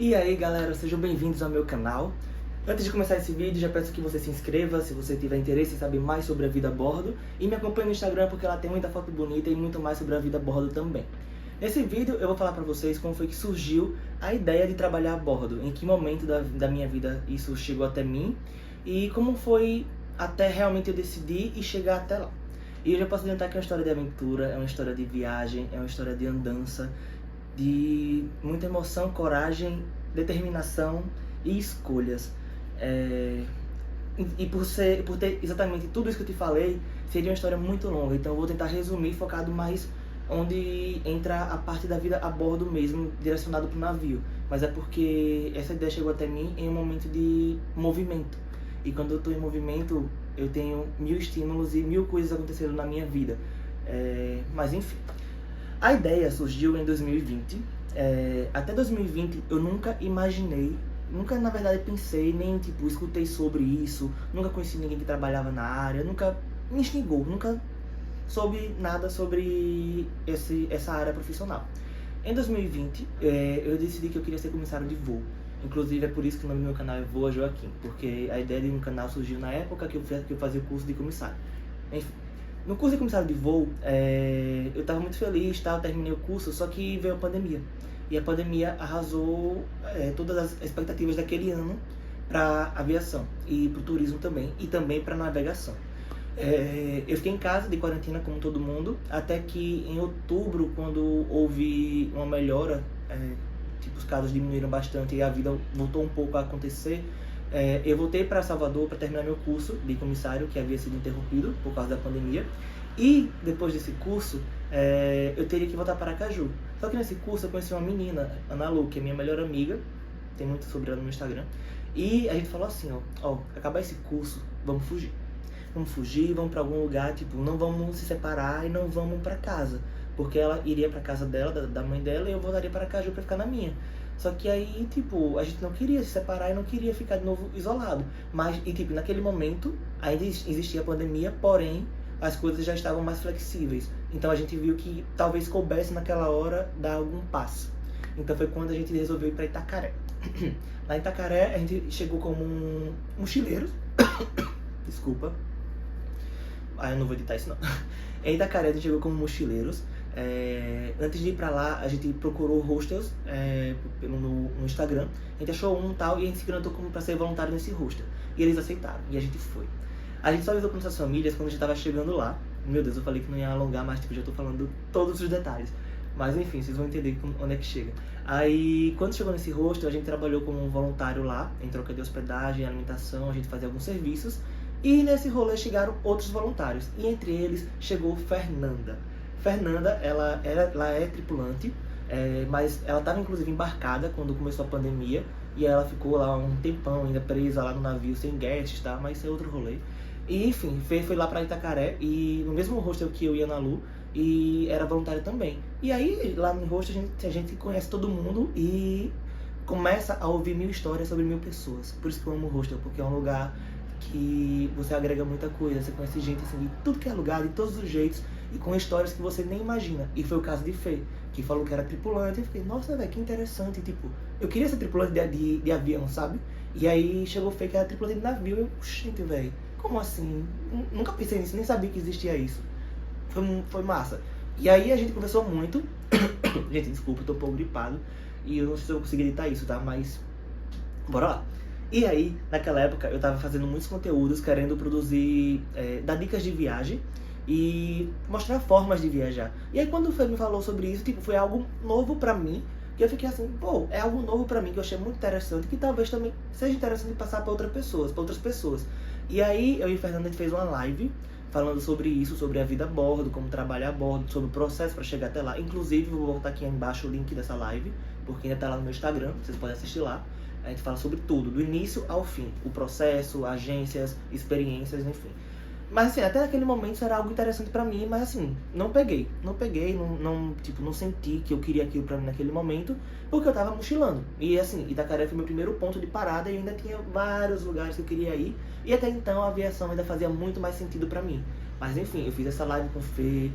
E aí galera, sejam bem-vindos ao meu canal. Antes de começar esse vídeo, já peço que você se inscreva se você tiver interesse em saber mais sobre a vida a bordo. E me acompanhe no Instagram porque lá tem muita foto bonita e muito mais sobre a vida a bordo também. Nesse vídeo eu vou falar pra vocês como foi que surgiu a ideia de trabalhar a bordo. Em que momento da minha vida isso chegou até mim. E como foi até realmente eu decidir e chegar até lá. E eu já posso adiantar que é uma história de aventura, é uma história de viagem, é uma história de andança, de muita emoção, coragem, determinação e escolhas. E por ter exatamente tudo isso que eu te falei, seria uma história muito longa, então eu vou tentar resumir, focado mais onde entra a parte da vida a bordo mesmo, direcionado para o navio. Mas é porque essa ideia chegou até mim em um momento de movimento. E quando eu estou em movimento, eu tenho 1000 estímulos e 1000 coisas acontecendo na minha vida. Mas enfim. A ideia surgiu em 2020. Até 2020 eu nunca imaginei, nunca na verdade pensei, nem tipo escutei sobre isso, nunca conheci ninguém que trabalhava na área, nunca me instigou, nunca soube nada sobre essa área profissional. Em 2020 eu decidi que eu queria ser comissário de voo. Inclusive é por isso que o nome do meu canal é Voa Joaquim, porque a ideia de um canal surgiu na época que eu fazia o curso de comissário. Enfim. No curso de comissário de voo, eu estava muito feliz, tá? Eu terminei o curso, só que veio a pandemia. E a pandemia arrasou todas as expectativas daquele ano para aviação e para o turismo também, e também para navegação. Eu fiquei em casa de quarentena como todo mundo, até que em outubro, quando houve uma melhora, tipo os casos diminuíram bastante e a vida voltou um pouco a acontecer, eu voltei para Salvador para terminar meu curso de comissário, que havia sido interrompido por causa da pandemia. E depois desse curso, eu teria que voltar para Aracaju. Só que nesse curso eu conheci uma menina, Ana Lu, que é minha melhor amiga, tem muito sobre ela no meu Instagram. E a gente falou assim, ó, acabar esse curso, vamos fugir. Vamos fugir, vamos para algum lugar, tipo, não vamos se separar e não vamos para casa. Porque ela iria para casa dela, da mãe dela, e eu voltaria para Aracaju para ficar na minha. Só que aí, tipo, a gente não queria se separar e não queria ficar de novo isolado. Mas, e tipo, naquele momento, ainda existia a pandemia, porém, as coisas já estavam mais flexíveis. Então a gente viu que talvez coubesse naquela hora dar algum passo. Então foi quando a gente resolveu ir para Itacaré. Lá em Itacaré, a gente chegou como mochileiros. Desculpa. Eu não vou editar isso não. Em Itacaré, a gente chegou como mochileiros. Antes de ir pra lá, a gente procurou hostels no Instagram. A gente achou um tal e a gente se candidatou pra ser voluntário nesse hostel. E eles aceitaram, e a gente foi. A gente só avisou para nossas famílias quando a gente tava chegando lá. Meu Deus, eu falei que não ia alongar, mas tipo, já tô falando todos os detalhes. Mas enfim, vocês vão entender onde é que chega. Aí, quando chegou nesse hostel, a gente trabalhou como um voluntário lá, em troca de hospedagem, alimentação, a gente fazia alguns serviços. E nesse rolê chegaram outros voluntários, e entre eles chegou Fernanda. Fernanda, ela é tripulante, mas ela estava inclusive embarcada quando começou a pandemia, e ela ficou lá um tempão ainda presa lá no navio, sem guests, tá? Mas isso é outro rolê. E enfim, foi lá pra Itacaré, e no mesmo hostel que eu ia na Lu, e era voluntária também. E aí, lá no hostel, a gente conhece todo mundo e começa a ouvir 1000 histórias sobre 1000 pessoas. Por isso que eu amo o hostel, porque é um lugar que você agrega muita coisa, você conhece gente assim, de tudo que é lugar, de todos os jeitos, e com histórias que você nem imagina. E foi o caso de Fê, que falou que era tripulante, e eu fiquei, nossa, velho, que interessante, tipo, eu queria ser tripulante de avião, sabe? E aí chegou Fê que era tripulante de navio, eu, gente, velho, como assim? Nunca pensei nisso, nem sabia que existia isso. Foi massa. E aí a gente conversou muito, gente, desculpa, eu tô um pouco gripado, e eu não sei se eu vou conseguir editar isso, tá? Mas, bora lá. E aí, naquela época, eu tava fazendo muitos conteúdos, querendo produzir, dar dicas de viagem e mostrar formas de viajar. E aí, quando o Fê me falou sobre isso, tipo, foi algo novo pra mim, que eu fiquei assim, pô, é algo novo pra mim, que eu achei muito interessante, que talvez também seja interessante passar pra outras pessoas. E aí, eu e o Fernando, a gente fez uma live falando sobre isso, sobre a vida a bordo, como trabalhar a bordo, sobre o processo pra chegar até lá. Inclusive, vou botar aqui embaixo o link dessa live, porque ainda tá lá no meu Instagram, vocês podem assistir lá. A gente fala sobre tudo, do início ao fim, o processo, agências, experiências, enfim. Mas assim, até naquele momento isso era algo interessante pra mim, mas assim, não peguei, tipo, não senti que eu queria aquilo pra mim naquele momento, porque eu tava mochilando. E assim, Itacaré foi meu primeiro ponto de parada e ainda tinha vários lugares que eu queria ir, e até então a aviação ainda fazia muito mais sentido pra mim. Mas enfim, eu fiz essa live com o Fê,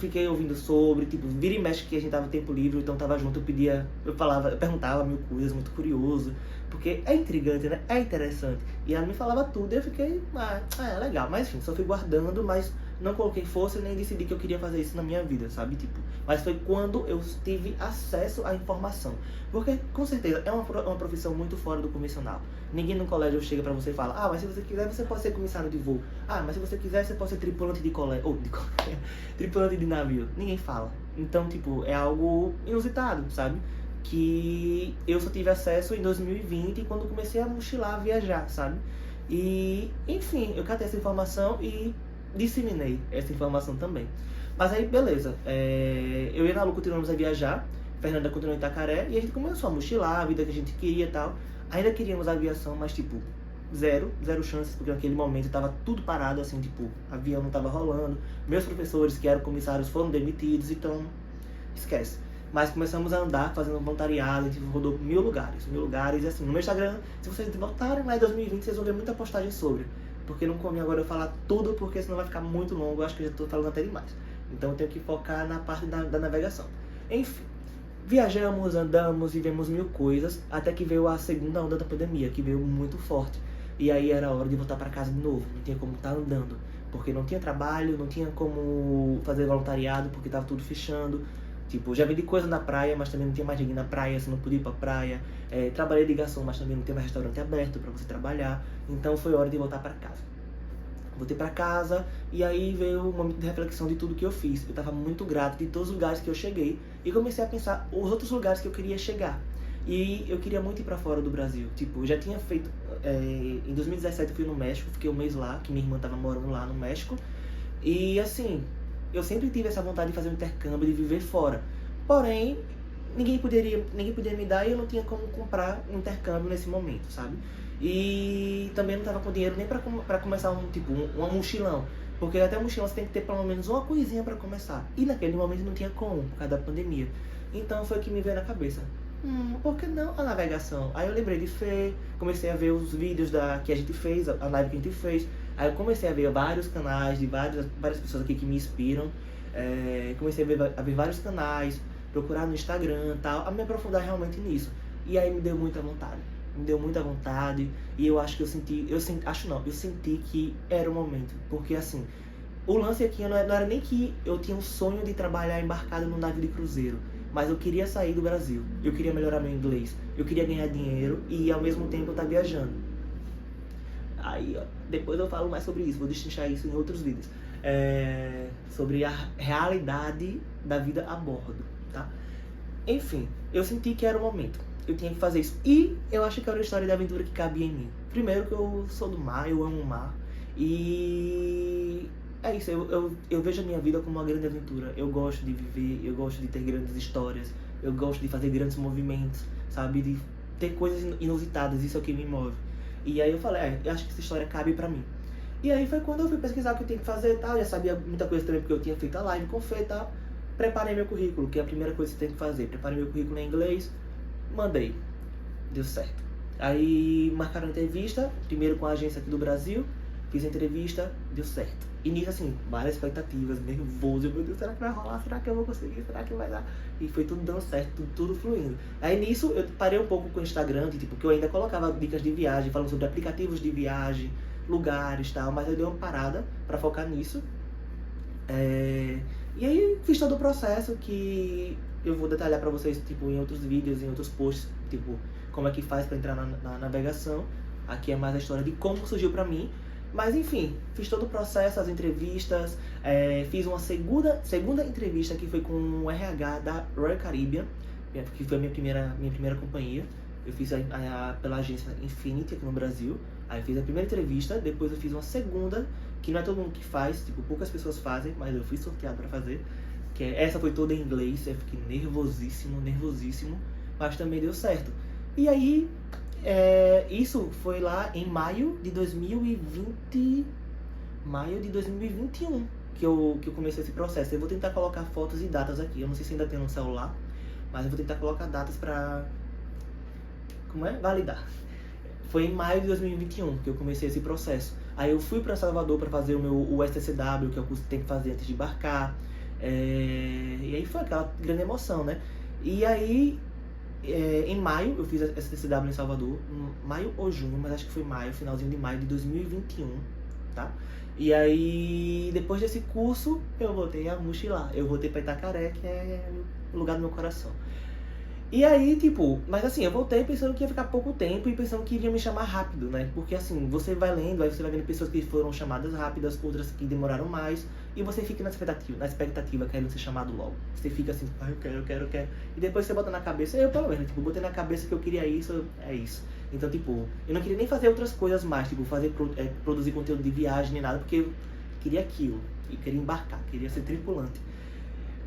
fiquei ouvindo sobre, tipo, vira e mexe que a gente tava tempo livre, então tava junto, eu perguntava mil coisas, muito curioso, porque é intrigante, né? É interessante. E ela me falava tudo e eu fiquei, é legal. Mas enfim, só fui guardando, mas não coloquei força e nem decidi que eu queria fazer isso na minha vida, sabe? Tipo, mas foi quando eu tive acesso à informação. Porque, com certeza, é uma profissão muito fora do convencional. Ninguém no colégio chega pra você e fala, mas se você quiser, você pode ser comissário de voo. Mas se você quiser, você pode ser tripulante de colégio, ou tripulante de navio. Ninguém fala. Então, tipo, é algo inusitado, sabe? Que eu só tive acesso em 2020, quando comecei a mochilar, a viajar, sabe? E, enfim, eu catei essa informação e disseminei essa informação também. Mas aí, beleza. Eu e a Lu continuamos a viajar, Fernanda continuou em Itacaré, e a gente começou a mochilar, a vida que a gente queria e tal. Ainda queríamos aviação, mas tipo, zero chances, porque naquele momento tava tudo parado, assim, tipo, avião não tava rolando. Meus professores, que eram comissários, foram demitidos, então, esquece. Mas começamos a andar, fazendo voluntariado, a gente rodou mil lugares, e assim, no meu Instagram, se vocês voltarem lá em 2020, vocês vão ver muita postagem sobre. Porque não convém agora eu falar tudo, porque senão vai ficar muito longo, eu acho que eu já tô falando até demais. Então eu tenho que focar na parte da navegação. Enfim, viajamos, andamos, vivemos mil coisas, até que veio a segunda onda da pandemia, que veio muito forte. E aí era hora de voltar para casa de novo, não tinha como estar andando, porque não tinha trabalho, não tinha como fazer voluntariado, porque tava tudo fechando. Tipo, já vendi coisa na praia, mas também não tinha mais ninguém na praia, você não podia ir pra praia. Trabalhei de garçom, mas também não tinha mais restaurante aberto para você trabalhar. Então foi hora de voltar para casa. Voltei pra casa e aí veio um momento de reflexão de tudo que eu fiz. Eu tava muito grato de todos os lugares que eu cheguei e comecei a pensar os outros lugares que eu queria chegar. E eu queria muito ir pra fora do Brasil. Tipo, eu já tinha feito... em 2017 eu fui no México, fiquei um mês lá, que minha irmã tava morando lá no México. E assim, eu sempre tive essa vontade de fazer um intercâmbio, de viver fora. Porém, ninguém poderia me dar e eu não tinha como comprar um intercâmbio nesse momento, sabe? E também não tava com dinheiro nem pra começar um mochilão. Porque até o mochilão você tem que ter pelo menos uma coisinha pra começar. E naquele momento não tinha como, por causa da pandemia. Então foi o que me veio na cabeça. Por que não a navegação? Aí eu lembrei de Fê, comecei a ver os vídeos que a gente fez, a live que a gente fez. Aí eu comecei a ver vários canais de várias pessoas aqui que me inspiram. Comecei a ver vários canais, procurar no Instagram e tal, a me aprofundar realmente nisso. E aí me deu muita vontade. E eu acho que eu senti que era o momento. Porque assim, o lance aqui não era nem que eu tinha um sonho de trabalhar embarcado num navio de cruzeiro, mas eu queria sair do Brasil, eu queria melhorar meu inglês, eu queria ganhar dinheiro e ao mesmo tempo eu estar viajando. Aí, depois eu falo mais sobre isso, vou destrinchar isso em outros vídeos. Sobre a realidade da vida a bordo, tá? Enfim, eu senti que era o momento. Eu tinha que fazer isso. E eu acho que era uma história de aventura que cabia em mim. Primeiro que eu sou do mar, eu amo o mar. E é isso, eu vejo a minha vida como uma grande aventura. Eu gosto de viver, eu gosto de ter grandes histórias, eu gosto de fazer grandes movimentos, sabe? De ter coisas inusitadas, isso é o que me move. E aí eu falei, eu acho que essa história cabe pra mim. E aí foi quando eu fui pesquisar o que eu tinha que fazer e tal. Já sabia muita coisa também, porque eu tinha feito a live com o Fê e tal. Preparei meu currículo, que é a primeira coisa que você tem que fazer. Preparei meu currículo em inglês, mandei. Deu certo. Aí marcaram a entrevista, primeiro com a agência aqui do Brasil. Fiz a entrevista, deu certo. E nisso, assim, várias expectativas, nervoso. Meu Deus, será que vai rolar? Será que eu vou conseguir? Será que vai dar? E foi tudo dando certo, tudo fluindo. Aí nisso, eu parei um pouco com o Instagram, porque eu ainda colocava dicas de viagem, falando sobre aplicativos de viagem, lugares e tal, mas eu dei uma parada pra focar nisso. E aí fiz todo o processo que eu vou detalhar pra vocês, em outros vídeos, em outros posts, como é que faz pra entrar na navegação. Aqui é mais a história de como surgiu pra mim. Mas enfim, fiz todo o processo, as entrevistas, fiz uma segunda entrevista que foi com o RH da Royal Caribbean, que foi a minha primeira companhia. Eu fiz pela agência Infinity aqui no Brasil. Aí eu fiz a primeira entrevista, depois eu fiz uma segunda, que não é todo mundo que faz, poucas pessoas fazem, mas eu fui sorteado pra fazer. Essa foi toda em inglês, eu fiquei nervosíssimo, mas também deu certo. E aí, isso foi lá em maio de 2021 que eu comecei esse processo. Eu vou tentar colocar fotos e datas aqui, eu não sei se ainda tem no celular, mas eu vou tentar colocar datas pra validar. Foi em maio de 2021 que eu comecei esse processo. Aí eu fui pra Salvador pra fazer o STCW, que é o curso que tem que fazer antes de embarcar. E aí foi aquela grande emoção, né? E aí, em maio, eu fiz essa TCW em Salvador, maio ou junho, mas acho que foi maio, finalzinho de maio de 2021, tá? E aí, depois desse curso, eu voltei a mochilar. Eu voltei pra Itacaré, que é o lugar do meu coração. E aí, tipo, mas assim, eu voltei pensando que ia ficar pouco tempo e pensando que iria me chamar rápido, né? Porque assim, você vai lendo, aí você vai vendo pessoas que foram chamadas rápidas, outras que demoraram mais, e você fica na expectativa querendo ser chamado logo. Você fica assim, eu quero, eu quero, eu quero. E depois você bota na cabeça, eu pelo menos, tipo, botei na cabeça que eu queria isso, é isso. Então, tipo, eu não queria nem fazer outras coisas mais, tipo, produzir conteúdo de viagem nem nada, porque eu queria aquilo, e queria embarcar, queria ser tripulante.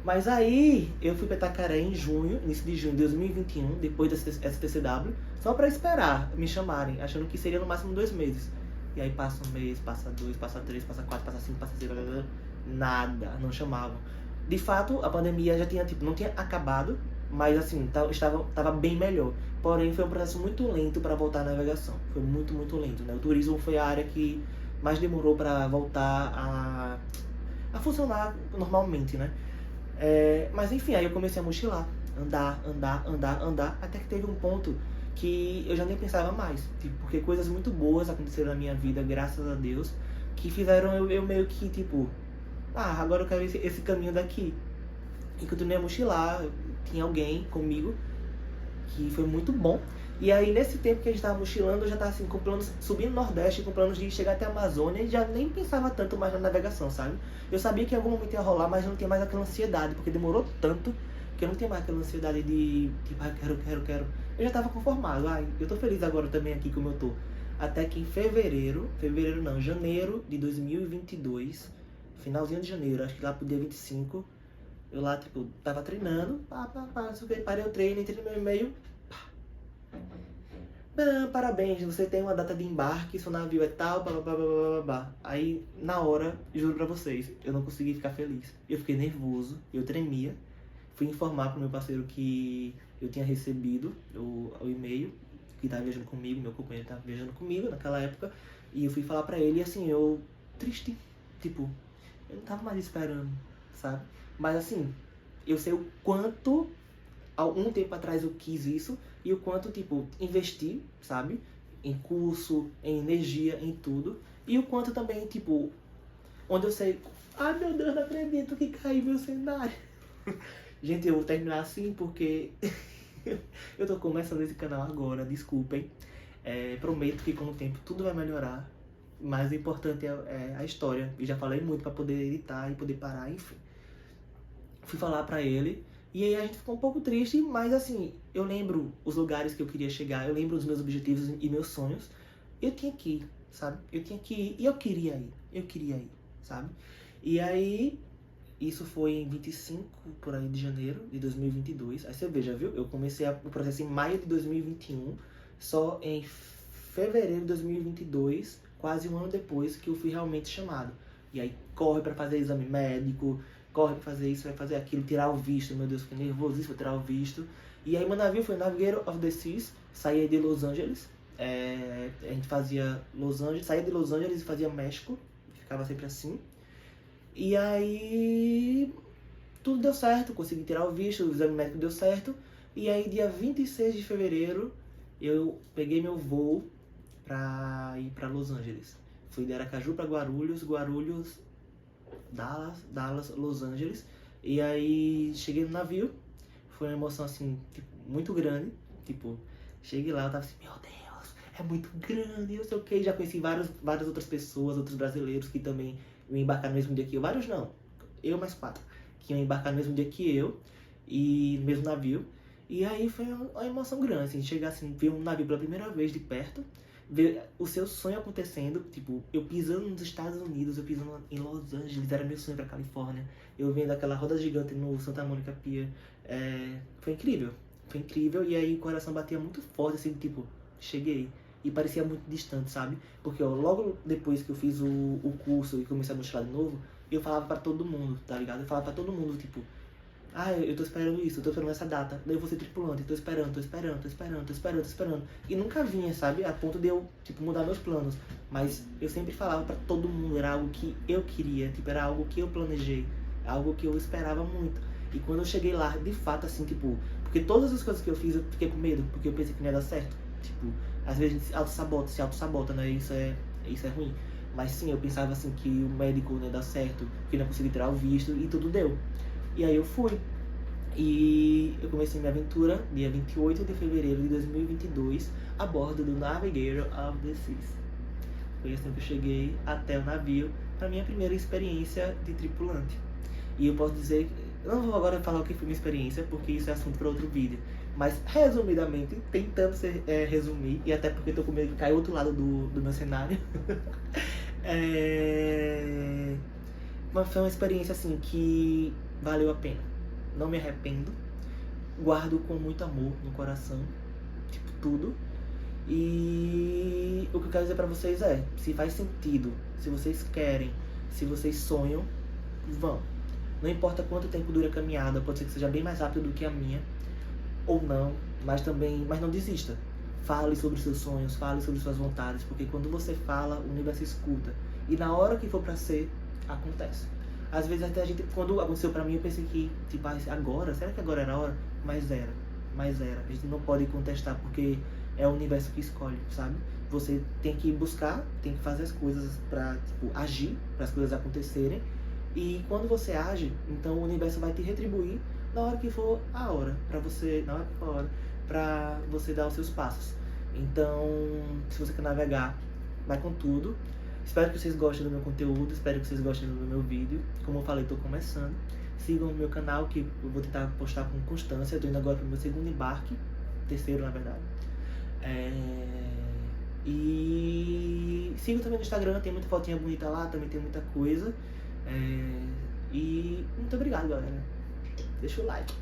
Mas aí eu fui pra Itacaré em junho, início de junho de 2021, depois da STCW, só pra esperar me chamarem, achando que seria no máximo 2 meses. E aí passa um mês, passa 2, passa 3, passa 4, passa 5, passa 6, nada, não chamavam. De fato, a pandemia já tinha, tipo, não tinha acabado, mas assim, estava bem melhor. Porém, foi um processo muito lento para voltar à navegação. Foi muito, muito lento, né? O turismo foi a área que mais demorou para voltar a funcionar normalmente, né? Mas enfim, aí eu comecei a mochilar, andar, até que teve um ponto que eu já nem pensava mais, tipo, porque coisas muito boas aconteceram na minha vida, graças a Deus, que fizeram eu meio que, tipo, agora eu quero esse caminho daqui. E continuei a mochilar, tinha alguém comigo, que foi muito bom. E aí, nesse tempo que a gente tava mochilando, eu já tava assim, com planos, subindo no Nordeste, com planos de chegar até a Amazônia, e já nem pensava tanto mais na navegação, sabe? Eu sabia que em algum momento ia rolar, mas não tinha mais aquela ansiedade, porque demorou tanto que eu não tinha mais aquela ansiedade de, tipo, quero. Eu já tava conformado, eu tô feliz agora também aqui como eu tô. Até que em janeiro de 2022, finalzinho de janeiro, acho que lá pro dia 25, eu lá, tipo, tava treinando, parei o treino, entrei no meu e-mail, parabéns, você tem uma data de embarque, seu navio é tal, blá. Aí, na hora, juro pra vocês, eu não consegui ficar feliz. Eu fiquei nervoso, eu tremia. Fui informar pro meu parceiro que eu tinha recebido o e-mail, que tava viajando comigo, meu companheiro tava viajando comigo naquela época. E eu fui falar pra ele, e assim, eu triste, tipo, eu não tava mais esperando, sabe? Mas assim, eu sei o quanto, há um tempo atrás eu quis isso, e o quanto, tipo, investi, sabe? Em curso, em energia, em tudo. E o quanto também, tipo, onde eu sei, ai meu Deus, não acredito que caiu meu cenário. Gente, eu vou terminar assim porque eu tô começando esse canal agora, desculpem. Prometo que com o tempo tudo vai melhorar. Mas o importante é a história. Eu já falei muito pra poder editar e poder parar, enfim. Fui falar pra ele. E aí a gente ficou um pouco triste, mas assim, eu lembro os lugares que eu queria chegar, eu lembro os meus objetivos e meus sonhos. Eu tinha que ir, sabe? Eu tinha que ir e eu queria ir, sabe? E aí, isso foi em 25 por aí de janeiro de 2022. Aí você veja, viu? Eu comecei o processo em maio de 2021, só em fevereiro de 2022, quase um ano depois que eu fui realmente chamado. E aí corre pra fazer exame médico, corre pra fazer isso, vai fazer aquilo, tirar o visto. Meu Deus, fiquei nervosíssimo pra tirar o visto. E aí meu navio foi Navigator of the Seas, saía de Los Angeles. A gente fazia saía de Los Angeles e fazia México, ficava sempre assim. E aí tudo deu certo, consegui tirar o visto, o exame médico deu certo. E aí dia 26 de fevereiro eu peguei meu voo pra ir pra Los Angeles. Fui de Aracaju pra Guarulhos, Dallas, Los Angeles. E aí cheguei no navio, foi uma emoção assim, tipo, muito grande. Tipo, cheguei lá, eu tava assim, meu Deus, é muito grande, não sei o que. Já conheci várias outras pessoas, outros brasileiros que também iam embarcar no mesmo dia que eu. Vários não, eu mais 4, que iam embarcar no mesmo dia que eu, e no mesmo navio. E aí foi uma emoção grande, assim, chegar assim, ver um navio pela primeira vez de perto, ver o seu sonho acontecendo, tipo, eu pisando nos Estados Unidos, eu pisando em Los Angeles, era meu sonho pra Califórnia, eu vendo aquela roda gigante no Santa Monica Pier, foi incrível, e aí o coração batia muito forte, assim, tipo, cheguei, e parecia muito distante, sabe? Porque ó, logo depois que eu fiz o curso e comecei a mochilar de novo, eu falava pra todo mundo, tá ligado? Eu falava pra todo mundo, tipo, eu tô esperando isso, eu tô esperando essa data, daí eu vou ser tripulante, tô esperando. E nunca vinha, sabe? A ponto de eu, tipo, mudar meus planos. Mas eu sempre falava pra todo mundo, era algo que eu queria, tipo, era algo que eu planejei. É algo que eu esperava muito. E quando eu cheguei lá, de fato, assim, tipo... Porque todas as coisas que eu fiz, eu fiquei com medo, porque eu pensei que não ia dar certo. Tipo, às vezes a gente se auto-sabota, né? Isso é ruim. Mas sim, eu pensava assim que o médico não ia dar certo, que eu não conseguia tirar o visto, e tudo deu. E aí eu fui. E eu comecei minha aventura dia 28 de fevereiro de 2022 a bordo do Navigator of the Seas. Foi assim que eu cheguei até o navio para minha primeira experiência de tripulante. E eu posso dizer, eu não vou agora falar o que foi minha experiência, porque isso é assunto para outro vídeo. Mas, resumidamente, tentando resumir, e até porque estou com medo de cair outro lado do meu cenário. Mas foi uma experiência, assim, que valeu a pena. Não me arrependo. Guardo com muito amor no coração. Tipo, tudo. E o que eu quero dizer pra vocês é, se faz sentido, se vocês querem, se vocês sonham, vão. Não importa quanto tempo dura a caminhada, pode ser que seja bem mais rápido do que a minha, ou não, mas não desista. Fale sobre seus sonhos, fale sobre suas vontades, porque quando você fala, o universo escuta. E na hora que for pra ser, acontece. Às vezes até a gente, quando aconteceu pra mim, eu pensei que, tipo, agora? Será que agora era a hora? Mas era. A gente não pode contestar, porque é o universo que escolhe, sabe? Você tem que buscar, tem que fazer as coisas pra, tipo, agir, para as coisas acontecerem. E quando você age, então o universo vai te retribuir na hora que for a hora, pra você dar os seus passos. Então, se você quer navegar, vai com tudo. Espero que vocês gostem do meu conteúdo, espero que vocês gostem do meu vídeo. Como eu falei, estou começando. Sigam o meu canal, que eu vou tentar postar com constância. Estou indo agora para o meu segundo embarque, terceiro na verdade. E sigam também no Instagram, tem muita fotinha bonita lá, também tem muita coisa. E muito obrigado, galera. Deixa o like.